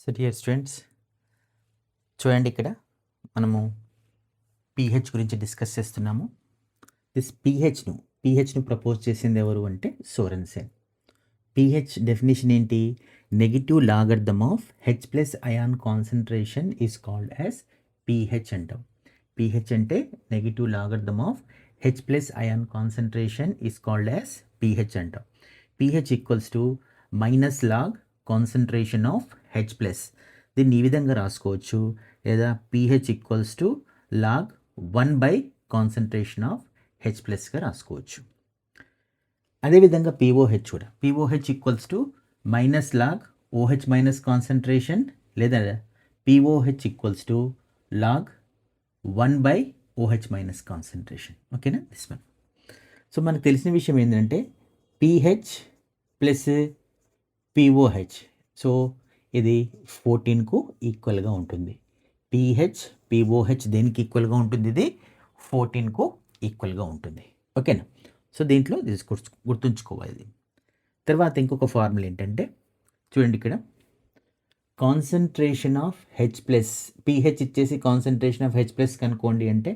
So dear students, చూడండి ఇక్కడ మనము పీహెచ్ గురించి డిస్కస్ చేస్తున్నాము. పీహెచ్ను ప్రపోజ్ చేసింది ఎవరు అంటే సోరెన్సెన్. పీహెచ్ డెఫినేషన్ ఏంటి? Negative logarithm of H plus ion concentration is called as pH అంటాం. పీహెచ్ అంటే negative logarithm of H plus ion concentration is called as pH అంటాం. PH equals to minus log concentration of H plus. దీన్ని ఈ విధంగా రాసుకోవచ్చు, లేదా pH equals to log 1 concentration of H ప్లస్గా రాసుకోవచ్చు. అదేవిధంగా పీఓహెచ్ కూడా, pOH equals to minus log OH minus concentration, లేదా పీఓహెచ్ equals to log 1 OH minus concentration. ఓకేనా, దిస్ వన్. సో మనకు తెలిసిన విషయం ఏంటంటే పీహెచ్ ప్లస్ పీఓహెచ్, సో ఇది 14కు ఈక్వల్గా ఉంటుంది. పీహెచ్ పీఓహెచ్ దేనికి ఈక్వల్గా ఉంటుంది? ఇది 14కు ఈక్వల్గా ఉంటుంది. ఓకేనా, సో దీంట్లో గుర్తుంచుకోవాలి. తర్వాత ఇంకొక ఫార్ములా ఏంటంటే చూడండి ఇక్కడ, concentration of H plus, pH ఇచ్చేసి కాన్సన్ట్రేషన్ ఆఫ్ హెచ్ ప్లస్ కనుక్కోండి అంటే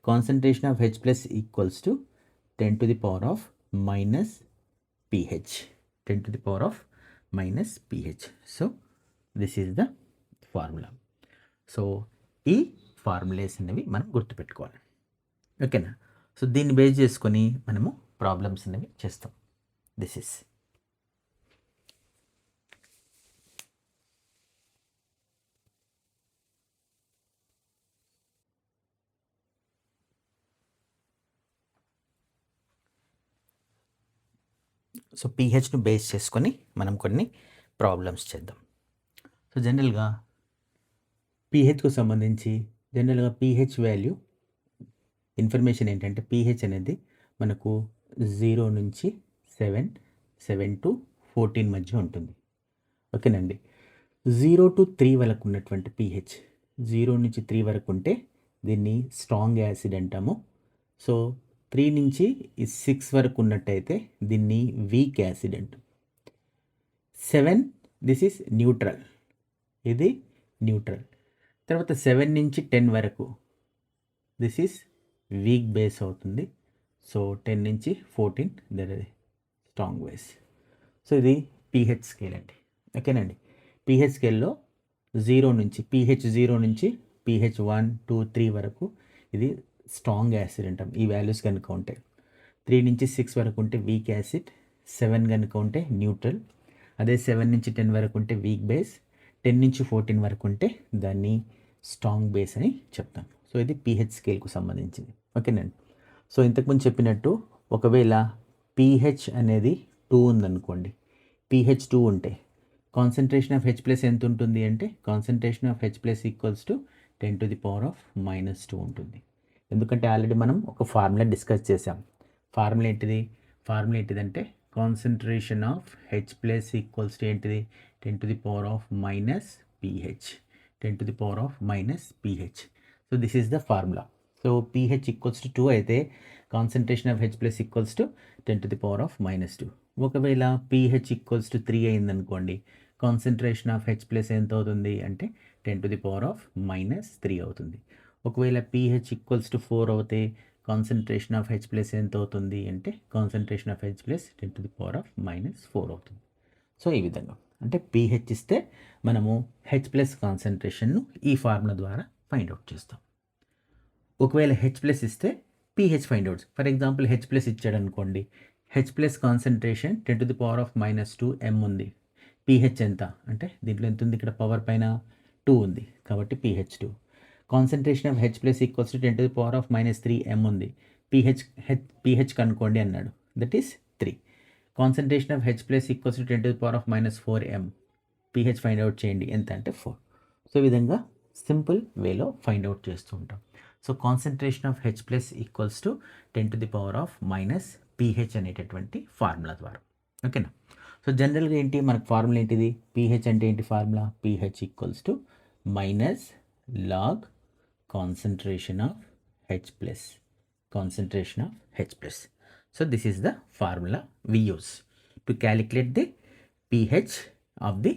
concentration of H plus equals to 10 to the power of minus pH, 10 to the power of minus pH. So this is the formula. So ఈ ఫార్ములేస్ అనేవి మనం గుర్తుపెట్టుకోవాలి. ఓకేనా, so దీన్ని base చేసుకొని మనము ప్రాబ్లమ్స్ అనేవి చేస్తాం. దిస్ ఇస్ సో పీహెచ్ను బేస్ చేసుకొని మనం కొన్ని ప్రాబ్లమ్స్ చేద్దాం. సో జనరల్గా పీహెచ్కు సంబంధించి జనరల్గా పీహెచ్ వాల్యూ ఇన్ఫర్మేషన్ ఏంటంటే పీహెచ్ అనేది మనకు 0 నుంచి 7 to 14 మధ్య ఉంటుంది. ఓకేనండి, 0 to 3 వరకు ఉన్నటువంటి పీహెచ్, 0 నుంచి 3 వరకు ఉంటే దీన్ని స్ట్రాంగ్ యాసిడ్ అంటాము. సో 3 నుంచి 6 వరకు ఉన్నట్టయితే దీన్ని వీక్ యాసిడ్ అంటాం. 7 దిస్ ఈస్ న్యూట్రల్, ఇది న్యూట్రల్. తర్వాత 7 నుంచి 10 వరకు దిస్ ఈస్ వీక్ బేస్ అవుతుంది. సో 10 నుంచి 14 that is strong base. So ఇది పీహెచ్ స్కేల్ అండి. ఓకేనండి, పీహెచ్ స్కేల్లో 0 నుంచి పీహెచ్ 1, 2, 3 వరకు ఇది స్ట్రాంగ్ యాసిడ్ అంటాం. ఈ వాల్యూస్ కనుక ఉంటే 3 నుంచి 6 వరకు ఉంటే వీక్ యాసిడ్, 7 కనుక ఉంటే న్యూట్రల్, అదే 7 నుంచి 10 వరకు ఉంటే వీక్ బేస్, 10 నుంచి 14 వరకు ఉంటే దాన్ని స్ట్రాంగ్ బేస్ అని చెప్తాం. సో ఇది పీహెచ్ స్కేల్కు సంబంధించింది. ఓకేనండి, సో ఇంతకుముందు చెప్పినట్టు ఒకవేళ పీహెచ్ అనేది 2 ఉందనుకోండి, పీహెచ్ 2 ఉంటే కాన్సన్ట్రేషన్ ఆఫ్ హెచ్ ప్లస్ ఎంత ఉంటుంది అంటే concentration of H plus equals to 10 to the power of -2 ఉంటుంది. ఎందుకంటే ఆల్రెడీ మనం ఒక ఫార్ములా డిస్కస్ చేసాం. ఫార్ములా ఏంటిదంటే concentration of H plus equals to ఏంటిది? 10 to the power of -pH, 10 to the power of -pH. So this is the formula. So pH equals to 2 అయితే concentration of H plus equals to 10 to the power of -2. ఒకవేళ pH equals to 3 అయిందనుకోండి, concentration of H plus ఎంత అవుతుంది అంటే 10 to the power of -3 అవుతుంది. ఒకవేళ pH equals to 4 అవుతే concentration of H plus ఎంత అవుతుంది అంటే concentration of H plus 10 to the power of -4 అవుతుంది. సో ఈ విధంగా అంటే pH ఇస్తే మనము హెచ్ ప్లస్ కాన్సన్ట్రేషన్ను ఈ ఫార్ములా ద్వారా ఫైండ్ అవుట్ చేస్తాం. ఒకవేళ హెచ్ ప్లస్ ఇస్తే pH find out. For example H plus ఇచ్చాడు అనుకోండి, H plus concentration 10 to the power of -2 m ఉంది. pH ఎంత అంటే దీంట్లో ఎంత ఉంది? ఇక్కడ పవర్ పైన 2 ఉంది కాబట్టి pH 2. Concentration of H plus equals to 10 to the power of -3 m ఉంది. pH కనుక్కోండి అన్నాడు, that is 3. Concentration of H plus equals to 10 to the power of -4 m, pH find out చేయండి ఎంత అంటే 4. సో ఈ విధంగా సింపుల్ వేలో find out చేస్తూ ఉంటాం. So concentration of H plus equals to 10 to the power of -pH అనేటటువంటి formula ద్వారా. ఓకేనా, సో జనరల్గా ఏంటి మనకు ఫార్ములా ఏంటిది? pH అంటే ఏంటి formula? pH equals to minus log concentration of H plus, concentration of H plus. So this is the formula we use to calculate the pH of the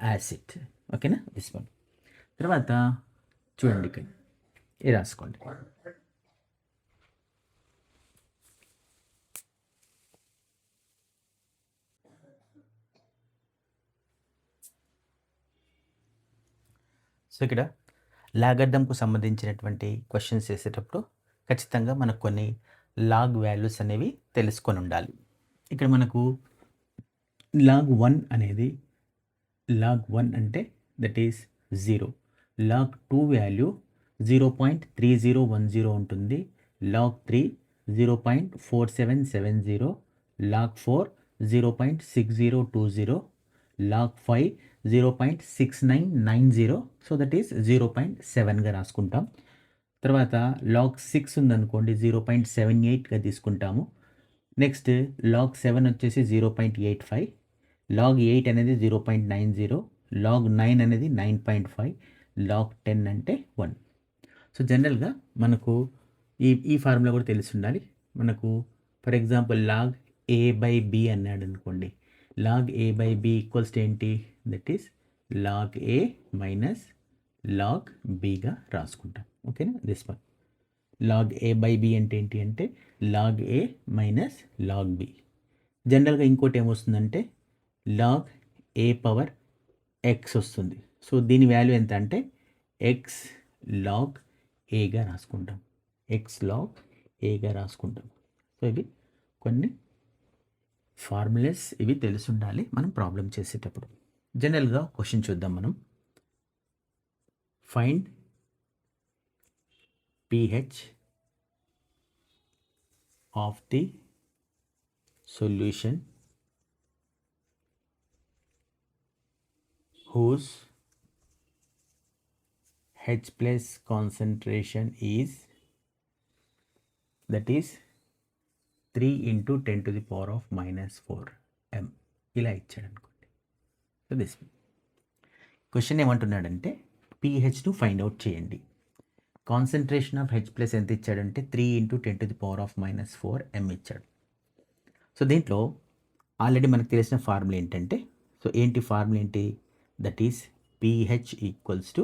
acid. ఓకేనా, this one. తర్వాత చూడండి ఇక్కడ ఇది రాసుకోండి. So ఇక్కడ లాగర్థంకు సంబంధించినటువంటి questions చేసేటప్పుడు ఖచ్చితంగా మనకు కొన్ని లాగ్ వాల్యూస్ అనేవి తెలుసుకొని ఉండాలి. ఇక్కడ మనకు లాగ్ 1 అనేది, లాగ్ 1 అంటే దట్ ఈస్ 0. లాగ్ 2 వాల్యూ 0.3010 ఉంటుంది. Log 3 0.4770, log 4 0.6020, log 5 0.6990. So that is 0.7గా రాసుకుంటాం. తర్వాత లాగ్ 6 ఉందనుకోండి 0.78గా తీసుకుంటాము. నెక్స్ట్ లాగ్ 7 వచ్చేసి 0.85, లాగ్ 8 అనేది 0.90, లాగ్ 9 అనేది 9.5, లాగ్ 10 అంటే 1. సో జనరల్గా మనకు ఈ ఫార్ములా కూడా తెలిసి ఉండాలి. మనకు ఫర్ ఎగ్జాంపుల్ లాగ్ a/b అన్నాడు అనుకోండి, లాగ్ a/b ఈక్వల్స్ ఏంటి, that is log a minus log bగా రాసుకుంటాం. ఓకేనా, దిస్ వన్. లాగ్ a/b అంటే ఏంటి అంటే log a minus log b. జనరల్గా ఇంకోటి ఏమొస్తుందంటే లాగ్ a పవర్ x వస్తుంది. సో దీని వాల్యూ ఎంత అంటే x లాగ్ aగా రాసుకుంటాం, x లాగ్ aగా రాసుకుంటాం. సో ఇవి కొన్ని ఫార్ములాస్, ఇవి తెలిసి ఉండాలి మనం ప్రాబ్లం చేసేటప్పుడు. జనరల్గా క్వశ్చన్ చూద్దాం మనం. Find pH of the solution whose H plus concentration is, that is 3 into 10 to the power of minus 4 m. ఇలా ఇచ్చాడు అనుకోండి. సో దిస్ క్వశ్చన్ ఏమంటున్నాడంటే pHను ఫైండ్ అవుట్ చేయండి. కాన్సన్ట్రేషన్ ఆఫ్ H ప్లస్ ఎంత ఇచ్చాడంటే 3 into 10 to the power of minus 4 m ఇచ్చాడు. So దీంట్లో already మనకు తెలిసిన ఫార్ములా ఏంటంటే, సో ఏంటి ఫార్ములా ఏంటి, that is pH equals to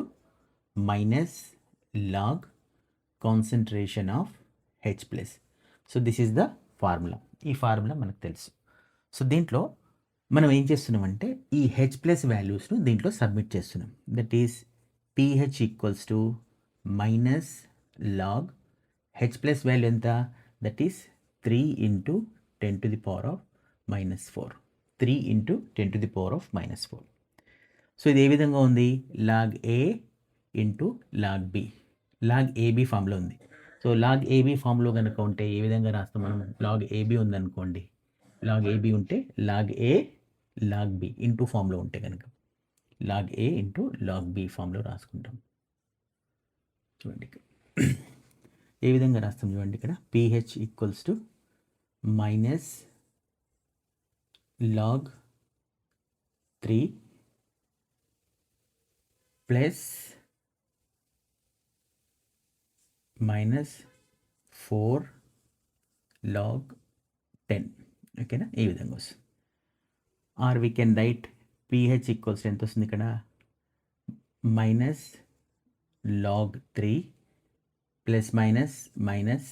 minus log concentration of H plus. So this is the formula. ఈ ఫార్ములా మనకు తెలుసు. సో దీంట్లో మనం ఏం చేస్తున్నామంటే ఈ H ప్లస్ వాల్యూస్ను దీంట్లో సబ్మిట్ చేస్తున్నాం. That is pH equals to minus log H plus value ఎంత, that is 3 into 10 to the power of minus 4. 3 into 10 to the power of minus 4. So ఇది ఏ విధంగా ఉంది, log a into log b, log ab ఫామ్లో ఉంది. So log ab ఫామ్లో కనుక ఉంటే ఏ విధంగా రాస్తాం మనం, లాగ్ ab ఉందనుకోండి, లాగ్ ab ఉంటే log a log b into ఫామ్లో ఉంటే కనుక log a into log b ఫామ్లో రాసుకుంటాం. చూడండి ఏ విధంగా రాస్తాం చూడండి ఇక్కడ, pH equals to minus log 3 plus minus 4 log 10. ఓకేనా, ఈ విధంగా వస్తుంది. Or we can write pH equals ఎంత వస్తుంది ఇక్కడ, minus log 3 plus minus minus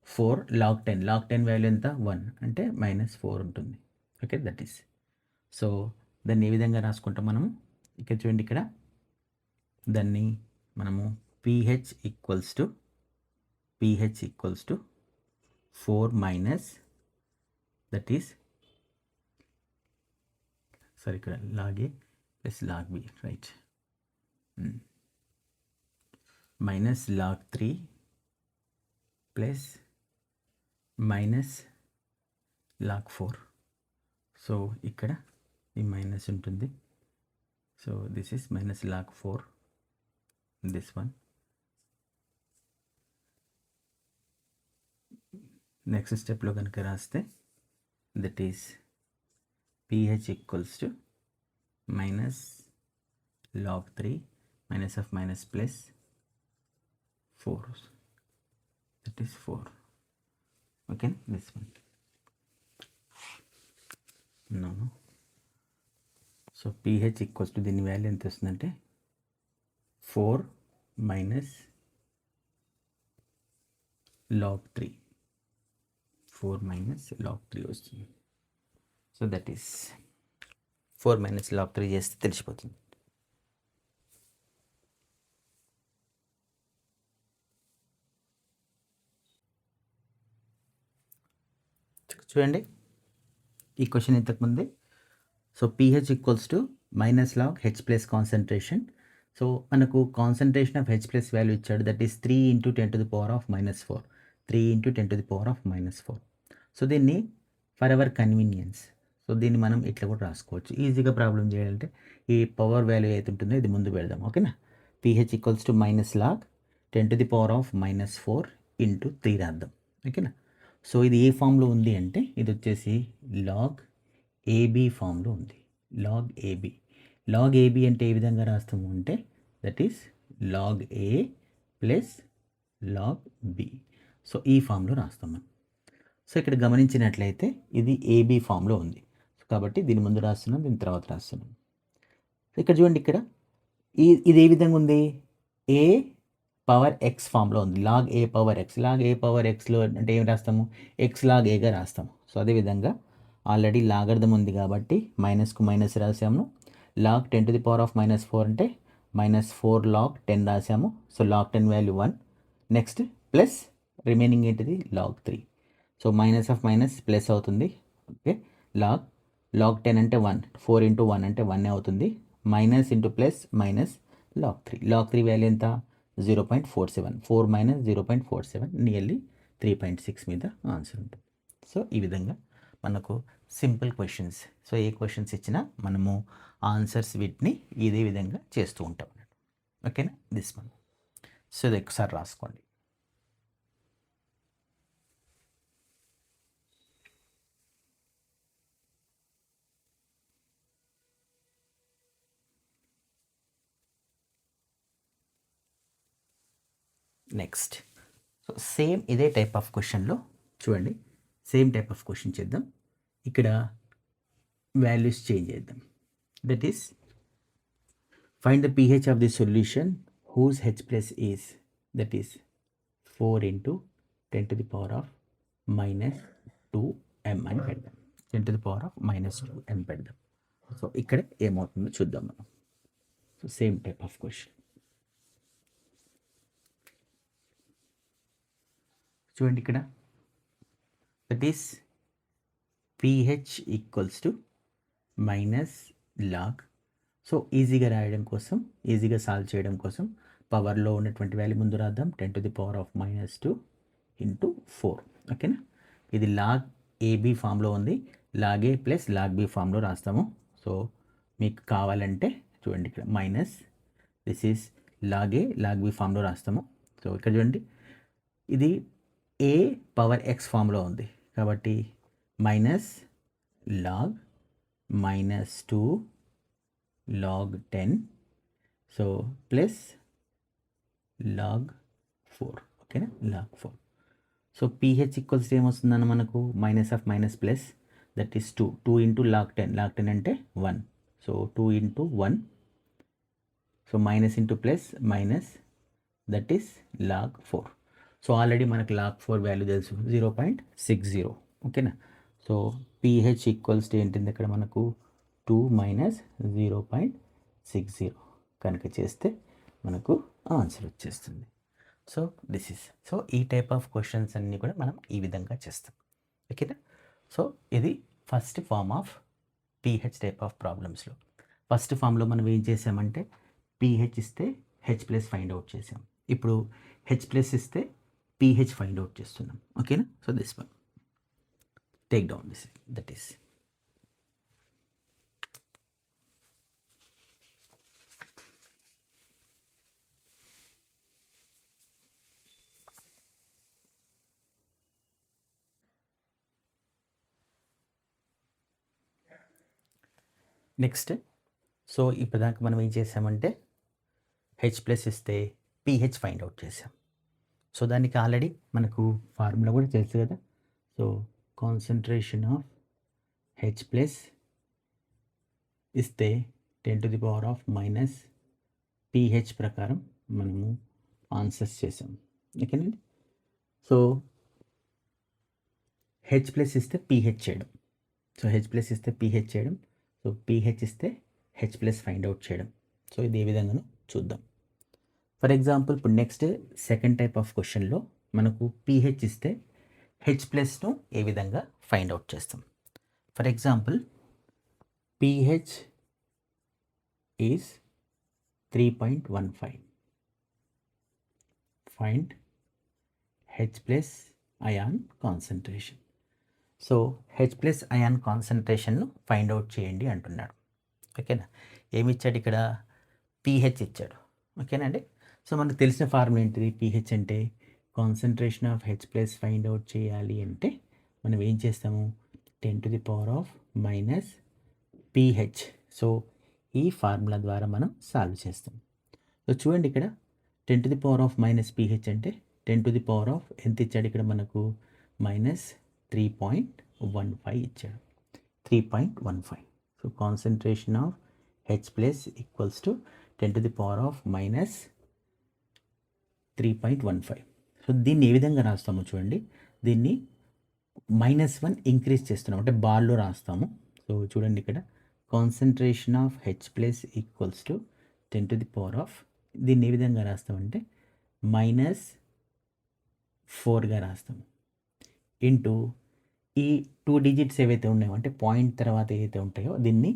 4 log 10. Log 10 value ఎంత, 1 అంటే మైనస్ 4 ఉంటుంది. Okay, that is. సో దాన్ని ఏ విధంగా రాసుకుంటాం మనము, ఇక్కడ చూడండి, ఇక్కడ దాన్ని మనము pH ఈక్వల్స్ టు 4 మైనస్, దట్ ఈస్ సారీ ఇక్కడ లాగ్ ఏ plus log B, right, minus log 3 plus minus log 4. So ఇక్కడ ఈ మైనస్ ఉంటుంది. So this is minus log 4, this one. Next స్టెప్లో కనుక రాస్తే that is pH equals to minus log 3 minus of minus plus 4, that is 4. Okay, this one. No. So pH equals to దీని value ఎంత వస్తుందంటే 4 minus log 3, 4 minus log 3 వస్తుంది. So that is 4 minus log 3 చేస్తే తెలిసిపోతుంది. చూడండి ఈ question ఇంతకుముందే. So pH equals to minus log H plus concentration. So మనకు concentration of H plus value ఇచ్చాడు, దట్ ఈస్ 3 × 10⁻⁻⁴, 3 × 10⁻⁻⁴. సో దీన్ని ఫర్ అవర్ కన్వీనియన్స్, సో దీన్ని మనం ఇట్లా కూడా రాసుకోవచ్చు. ఈజీగా ప్రాబ్లం చేయాలంటే ఈ పవర్ వాల్యూ అయితే ఉంటుందో ఇది ముందు పెడదాం, ఓకేనా. pH equals to minus log 10⁻⁻⁴ into 3 రాద్దాం, ఓకేనా. సో ఇది ఏ ఫామ్లో ఉంది అంటే ఇది వచ్చేసి లాగ్ ఏబీ ఫామ్లో ఉంది. Log AB. లాగ్ ఏబీ అంటే ఏ విధంగా రాస్తాము అంటే that is log A plus log b. So ఈ ఫామ్లో రాస్తాం మనం. సో ఇక్కడ గమనించినట్లయితే ఇది ఏబీ ఫామ్లో ఉంది, కాబట్టి దీని ముందు రాస్తున్నాం, దీని తర్వాత రాస్తున్నాం. సో ఇక్కడ చూడండి, ఇక్కడ ఇది ఏ విధంగా ఉంది, ఏ పవర్ ఎక్స్ ఫామ్లో ఉంది. లాగ్ ఏ పవర్ ఎక్స్. లాగ్ ఏ పవర్ ఎక్స్లో అంటే ఏం రాస్తాము, ఎక్స్ లాగ్ ఏగా రాస్తాము. సో అదేవిధంగా ఆల్రెడీ లాగర్థం ఉంది కాబట్టి మైనస్కు మైనస్ రాసాము. లాగ్ 10⁻⁻⁴ అంటే -4 log 10 రాసాము. So log 10 value 1. Next plus remaining ఏంటిది log 3. So minus of minus plus అవుతుంది, ఓకే. లాగ్ 10 అంటే 1, 4 × 1 అంటే 1 అవుతుంది. Minus into plus minus log 3. Log 3 value ఎంత, 0.47. 4 - 0.47 నియర్లీ 3.6 మీద ఆన్సర్ ఉంటుంది. సో ఈ విధంగా మనకు సింపుల్ క్వశ్చన్స్, సో ఏ క్వశ్చన్స్ ఇచ్చినా మనము ఆన్సర్స్ వీటిని ఇదే విధంగా చేస్తూ ఉంటాం, ఓకేనా. This one. సో ఇది ఒకసారి రాసుకోండి. నెక్స్ట్, సో సేమ్ ఇదే టైప్ ఆఫ్ క్వశ్చన్లో చూడండి, సేమ్ టైప్ ఆఫ్ క్వశ్చన్ చేద్దాం. ఇక్కడ వాల్యూస్ చేంజ్ చేద్దాం. That is find the pH of the solution whose H plus is, that is 4 × 10⁻⁻2m అని పెడదాం. 10⁻⁻2m పెడదాం. సో ఇక్కడ ఏమవుతుందో చూద్దాం మనం. So same type of question చూడండి, ఇక్కడ that is pH equals to minus log. So ఈజీగా రాయడం కోసం, ఈజీగా సాల్వ్ చేయడం కోసం పవర్లో ఉన్నటువంటి వాల్యూ ముందు రాద్దాం. 10⁻⁻2 × 4, ఓకేనా. ఇది లాగ్ ఏబీ ఫామ్లో ఉంది. లాగ్ ఏ ప్లస్ లాగ్ బి ఫామ్లో రాస్తాము. సో మీకు కావాలంటే చూడండి, ఇక్కడ minus, this is log A log B ఫామ్లో రాస్తాము. సో ఇక్కడ చూడండి, ఇది ఏ పవర్ ఎక్స్ ఫామ్లో ఉంది కాబట్టి minus log -2 log 10, so plus log 4, ఓకేనా, లాగ్ 4. సో pH ఈక్వల్స్ ఏమొస్తుందన్న మనకు minus of minus plus, that is 2. 2 × log 10. log 10 అంటే 1. So 2 × 1. So minus into plus minus, that is log 4. So already మనకు log 4 value తెలుసు, 0.60, ఓకేనా. So pH equals ఏంటింది ఇక్కడ మనకు 2 - 0.60 కనుక చేస్తే మనకు ఆన్సర్ వచ్చేస్తుంది. సో దిస్ ఈస్, సో ఈ టైప్ ఆఫ్ క్వశ్చన్స్ అన్నీ కూడా మనం ఈ విధంగా చేస్తాం, ఓకేనా. సో ఇది first form of pH type of ప్రాబ్లమ్స్లో. ఫస్ట్ ఫామ్లో మనం ఏం చేసామంటే pH ఇస్తే H ప్లస్ ఫైండ్ అవుట్ చేసాం. ఇప్పుడు H ప్లస్ ఇస్తే pH ఫైండ్ అవుట్ చేస్తున్నాం, ఓకేనా. So this one, take down this, that is next. So ఇప్పటిదాకా మనం ఏం చేసామంటే H ప్లస్ ఇస్తే pH ఫైండ్ అవుట్ చేసాం. సో దానికి ఆల్రెడీ మనకు ఫార్ములా కూడా తెలుసు కదా. So concentration of H plus ఇస్తే 10 to the power of minus pH ప్రకారం మనము ఆన్సర్స్ చేసాం. ఓకేనండి. సో హెచ్ ప్లస్ ఇస్తే pH చేయడం, సో హెచ్ ప్లస్ ఇస్తే pH చేయడం, సో pH ఇస్తే హెచ్ ప్లస్ ఫైండ్ అవుట్ చేయడం. సో ఇది ఏ విధంగానో చూద్దాం. ఫర్ ఎగ్జాంపుల్ ఇప్పుడు నెక్స్ట్ సెకండ్ టైప్ ఆఫ్ క్వశ్చన్లో మనకు pH ఇస్తే హెచ్ ప్లస్ను ఏ విధంగా ఫైండ్ అవుట్ చేస్తాం. For example pH is 3.15. Find H plus ion concentration. So H plus ion కాన్సన్ట్రేషన్ను ఫైండ్ అవుట్ చేయండి అంటున్నాడు. ఓకేనా, ఏమి ఇచ్చాడు ఇక్కడ, pH ఇచ్చాడు. ఓకేనండి. సో మనకు తెలిసిన ఫార్ములా ఏంటిది, pH అంటే concentration of H plus find out చేయాలి అంటే మనం ఏం చేస్తాము, 10 to the power of minus pH. So ఈ ఫార్ములా ద్వారా మనం సాల్వ్ చేస్తాం. సో చూడండి ఇక్కడ 10 to the power of minus pH అంటే 10 to the power of ఎంత ఇచ్చాడు ఇక్కడ మనకు, మైనస్ 3.15 ఇచ్చాడు, 3.15. So concentration of H plus equals to 10 to the power of minus 3.15. So దీన్ని ఏ విధంగా రాస్తామో చూడండి, దీన్ని -1 ఇంక్రీజ్ చేస్తున్నాం అంటే బార్లో రాస్తాము. సో చూడండి ఇక్కడ concentration of H plus equals to 10 to the power of, దీన్ని ఏ విధంగా రాస్తామంటే -4గా రాస్తాము, ఇంటూ ఈ 2 digits ఏవైతే ఉన్నాయో అంటే పాయింట్ తర్వాత ఏవైతే ఉంటాయో దీన్ని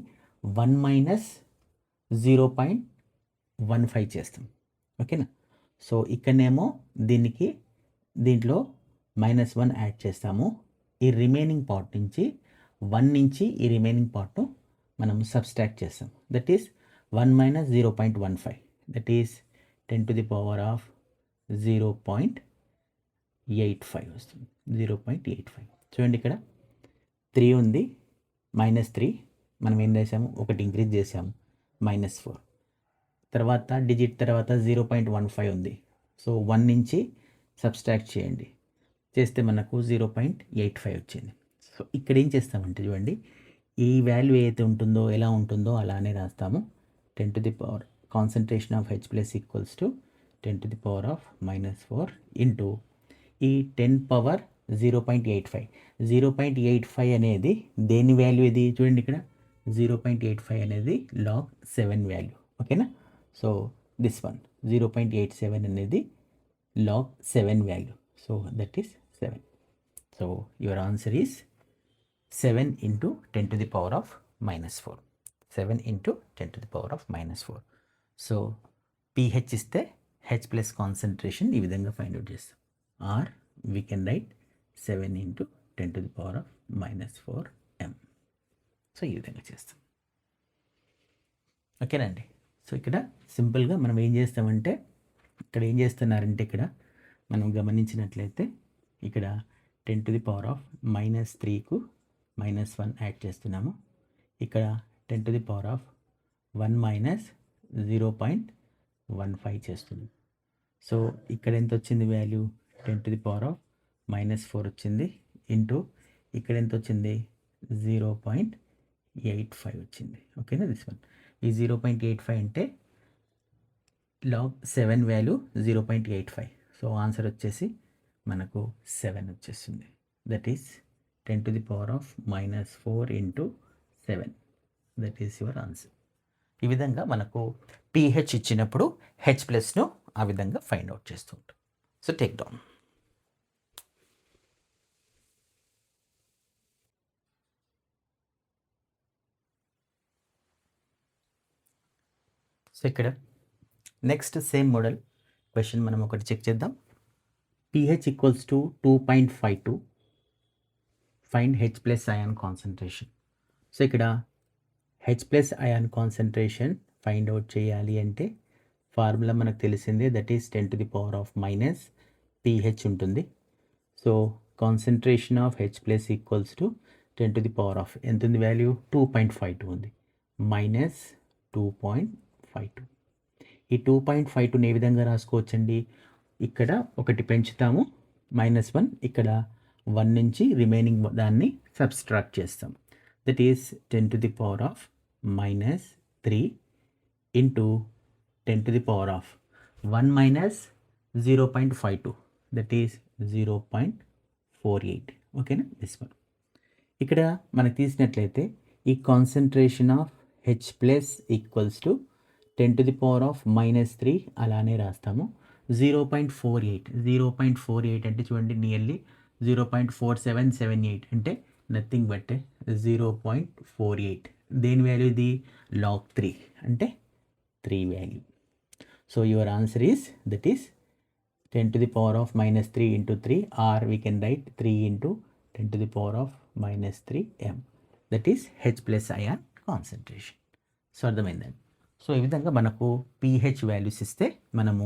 1 మైనస్ 0.15 చేస్తాం. ఓకేనా. సో ఇక్కడనేమో దీంట్లో -1 యాడ్ చేస్తాము, ఈ రిమైనింగ్ పార్ట్ నుంచి 1 నుంచి ఈ రిమైనింగ్ పార్ట్ను మనం సబ్స్ట్రాక్ట్ చేస్తాం. That is 1 minus 0.15, that is 10 to the power of 0.85 వస్తుంది, 0.85. చూడండి ఇక్కడ 3 ఉంది, -3 మనం ఏం చేసాము, ఒకటి ఇంక్రీజ్ చేసాము, -4. తర్వాత డిజిట్ తర్వాత 0.15 ఉంది, సో 1 నుంచి సబ్స్ట్రాక్ట్ చేయండి, చేస్తే మనకు 0.85 వచ్చింది. సో ఇక్కడ ఏం చేస్తామంటే చూడండి, ఈ వాల్యూ ఏదైతే ఉంటుందో ఎలా ఉంటుందో అలానే రాస్తాము. 10 to the power concentration of H plus equals to 10 to the power of -4 into ఈ 10 పవర్ 0.85. 0.85 అనేది దేని వాల్యూ ఇది చూడండి ఇక్కడ, 0.85 అనేది log 7 వాల్యూ. ఓకేనా. సో దిస్ వన్ 0.87 అనేది log 7 value. So that is 7. So your answer is 7 into 10 to the power of -4. 7 into 10 to the power of -4. So pH ఇస్తే హెచ్ ప్లస్ కాన్సన్ట్రేషన్ ఈ విధంగా ఫైండ్ అవుట్ చేస్తాం, or we can write 7 into 10 to the power of -4 m. So ఈ విధంగా చేస్తాం. ఓకేనండి. So ఇక్కడ సింపుల్గా మనం ఏం చేస్తామంటే, ఇక్కడ ఏం చేస్తున్నారంటే ఇక్కడ మనం గమనించినట్లయితే ఇక్కడ 10 to the power of -3కు -1 add చేస్తున్నాము, ఇక్కడ 10 to the power of 1 minus 0.15 చేస్తుంది. సో ఇక్కడ ఎంత వచ్చింది value, 10 to the power of -4 వచ్చింది, ఇంటూ ఇక్కడ ఎంత వచ్చింది 0.85 వచ్చింది. ఓకేనా. దిస్ వన్ ఈ 0.85 అంటే log 7 వాల్యూ 0.85. సో ఆన్సర్ వచ్చేసి మనకు 7 వచ్చేస్తుంది. That is 10 to the power of -4 into 7. That is your answer. ఈ విధంగా మనకు pH ఇచ్చినప్పుడు హెచ్ ప్లస్ను ఆ విధంగా ఫైండ్ అవుట్ చేస్తూ ఉంటాం. So take down. సో ఇక్కడ నెక్స్ట్ సేమ్ మోడల్ క్వశ్చన్ మనం ఒకటి చెక్ చేద్దాం. pH equals to 2.52, find H plus ion concentration. So ఇక్కడ H plus ion concentration find out చేయాలి అంటే ఫార్ములా మనకు తెలిసిందే, that is 10 to the power of minus pH ఉంటుంది. So concentration of H plus equals to 10 to the power of ఎంత ఉంది value, 2.52 ఉంది, minus 2.52. ఈ 2.52ని ఏ విధంగా రాసుకోవచ్చండి, ఇక్కడ ఒకటి పెంచుతాము -1, ఇక్కడ 1 నుంచి రిమైనింగ్ దాన్ని సబ్స్ట్రాక్ట్ చేస్తాం, that is 10 to the power of minus 3 into 10 to the power of 1 minus 0.52, that is 0.48. ఓకేనా, దిస్ వన్. ఇక్కడ మనకు తీసినట్లయితే ఈ concentration of H plus equals to 10 to the power of -3 అలానే రాస్తాము. 0.48 అంటే చూడండి నియర్లీ 0.4778 అంటే నథింగ్ బట్ 0.48. దేని వాల్యూ ఇది? log 3 అంటే 3 value. So your answer is that is 10 to the power of -3 into 3, or we can write 3 into 10 to the power of -3 m. That is H plus ion concentration. So అర్థమైందండి. So ఈ విధంగా మనకు pH values ఇస్తే మనము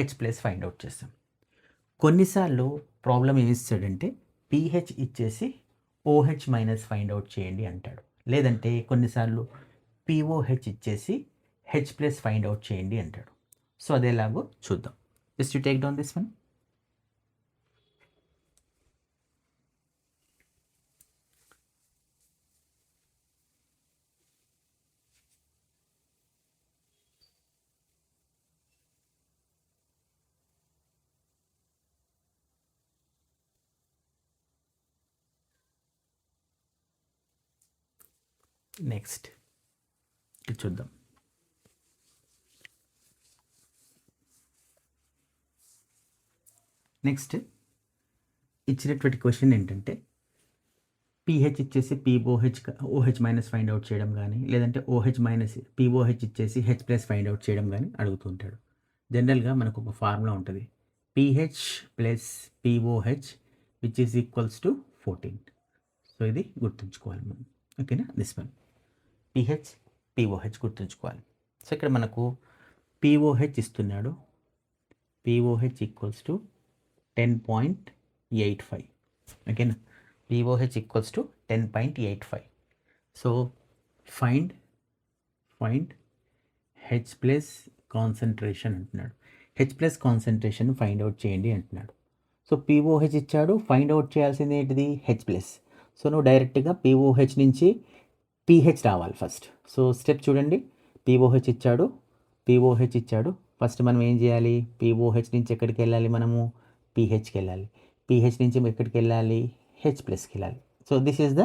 H plus find out చేస్తాం. కొన్నిసార్లు problem ఏమి ఇస్తాడంటే pH ఇచ్చేసి OH మైనస్ ఫైండ్ అవుట్ చేయండి అంటాడు. లేదంటే కొన్నిసార్లు POH ఇచ్చేసి H ప్లస్ ఫైండ్ అవుట్ చేయండి అంటాడు. సో అదేలాగో చూద్దాం. Just you take down this one. Next ఇది చూద్దాం. నెక్స్ట్ ఇచ్చినటువంటి క్వశ్చన్ ఏంటంటే pH ఇచ్చేసి OH మైనస్ ఫైండ్ అవుట్ చేయడం కానీ, లేదంటే OH మైనస్ POH ఇచ్చేసి H ప్లస్ ఫైండ్ అవుట్ చేయడం కానీ అడుగుతుంటాడు. జనరల్గా మనకు ఒక ఫార్ములా ఉంటుంది, pH plus POH which is equals to 14. So ఇది గుర్తుంచుకోవాలి మనం. ఓకేనా, దిస్ వన్ pH POH గుర్తుంచుకోవాలి. సో ఇక్కడ మనకు POH ఇస్తున్నాడు, POH ఈక్వల్స్ టు 10.85. ఓకేనా, POH equals to 10.85. So find H plus concentration అంటున్నాడు. H plus concentration find out చేయండి అంటున్నాడు. సో POH ఇచ్చాడు, ఫైండ్ అవుట్ చేయాల్సింది ఏంటిది? H plus. సో నువ్వు డైరెక్ట్గా POH నుంచి pH రావాలి ఫస్ట్. సో స్టెప్ చూడండి, POH ఇచ్చాడు, ఫస్ట్ మనం ఏం చేయాలి? POH నుంచి ఎక్కడికి వెళ్ళాలి? మనము pHకి వెళ్ళాలి. pH నుంచి ఎక్కడికి వెళ్ళాలి? H ప్లస్కి వెళ్ళాలి. So this is the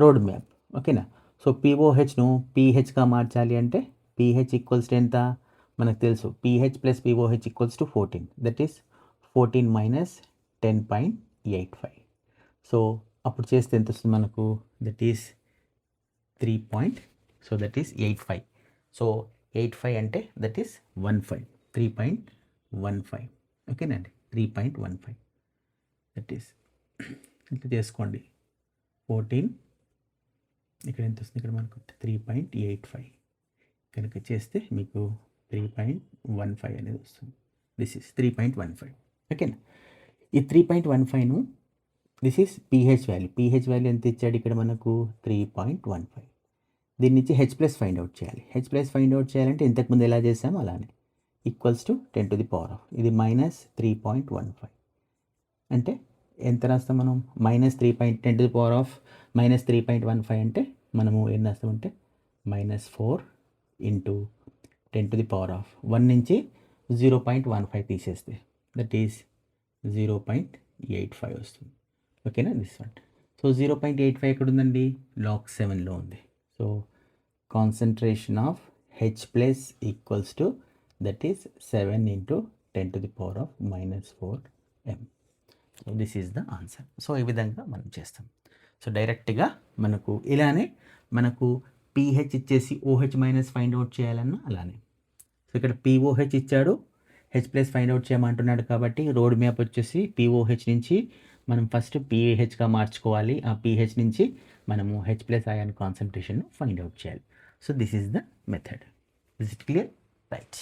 road map. ఓకేనా. సో POHను pHగా మార్చాలి అంటే pH ఈక్వల్స్ టు ఎంత? మనకు తెలుసు, pH plus POH equals to 14. That is 14 minus 10.85. So అప్పుడు చేస్తే ఎంత వస్తుంది మనకు? That is 3.85. సో 85 అంటే దట్ ఈస్ 15, 3.15. ఓకేనండి, 3.15. దట్ ఈస్ ఇట్లా చేసుకోండి. 14 ఇక్కడ ఎంత వస్తుంది? ఇక్కడ మనకు 3.85 కనుక చేస్తే మీకు 3.15 అనేది వస్తుంది. This is 3.15. ఓకేనా. ఈ 3.15ను this is pH value. pH value ఎంత ఇచ్చాడు ఇక్కడ మనకు? 3.15. దీని నుంచి H ప్లస్ ఫైండ్ అవుట్ చేయాలి. H ప్లస్ ఫైండ్ అవుట్ చేయాలంటే ఇంతకుముందు ఎలా చేసామో అలానే equals to 10 to the power of ఇది మైనస్ 3.15 అంటే ఎంత రాస్తాం మనం? -10 to the power of -3.15 అంటే మనము ఏం రాస్తామంటే -4 into 10 to the power of 1 నుంచి 0.15 తీసేస్తే దట్ ఈస్ 0.85 వస్తుంది. ఓకేనా, దిస్ వన్. సో 0.85 ఎక్కడ ఉందండి? log 7లో ఉంది. So concentration of H plus equals to that is 7 into 10 to the power of -4 m. So this is the answer. So ఈ విధంగా మనం చేస్తాం. సో డైరెక్ట్గా మనకు ఇలానే మనకు pH ఇచ్చేసి OH మైనస్ ఫైండ్ అవుట్ చేయాలన్నా అలానే. సో ఇక్కడ POH ఇచ్చాడు, H ప్లస్ ఫైండ్ అవుట్ చేయమంటున్నాడు కాబట్టి రోడ్ మ్యాప్ వచ్చేసి POH నుంచి మనం ఫస్ట్ pHగా మార్చుకోవాలి. ఆ pH నుంచి మనము H plus ion concentration find out చేయాలి. So this is the method. Is it clear? Right.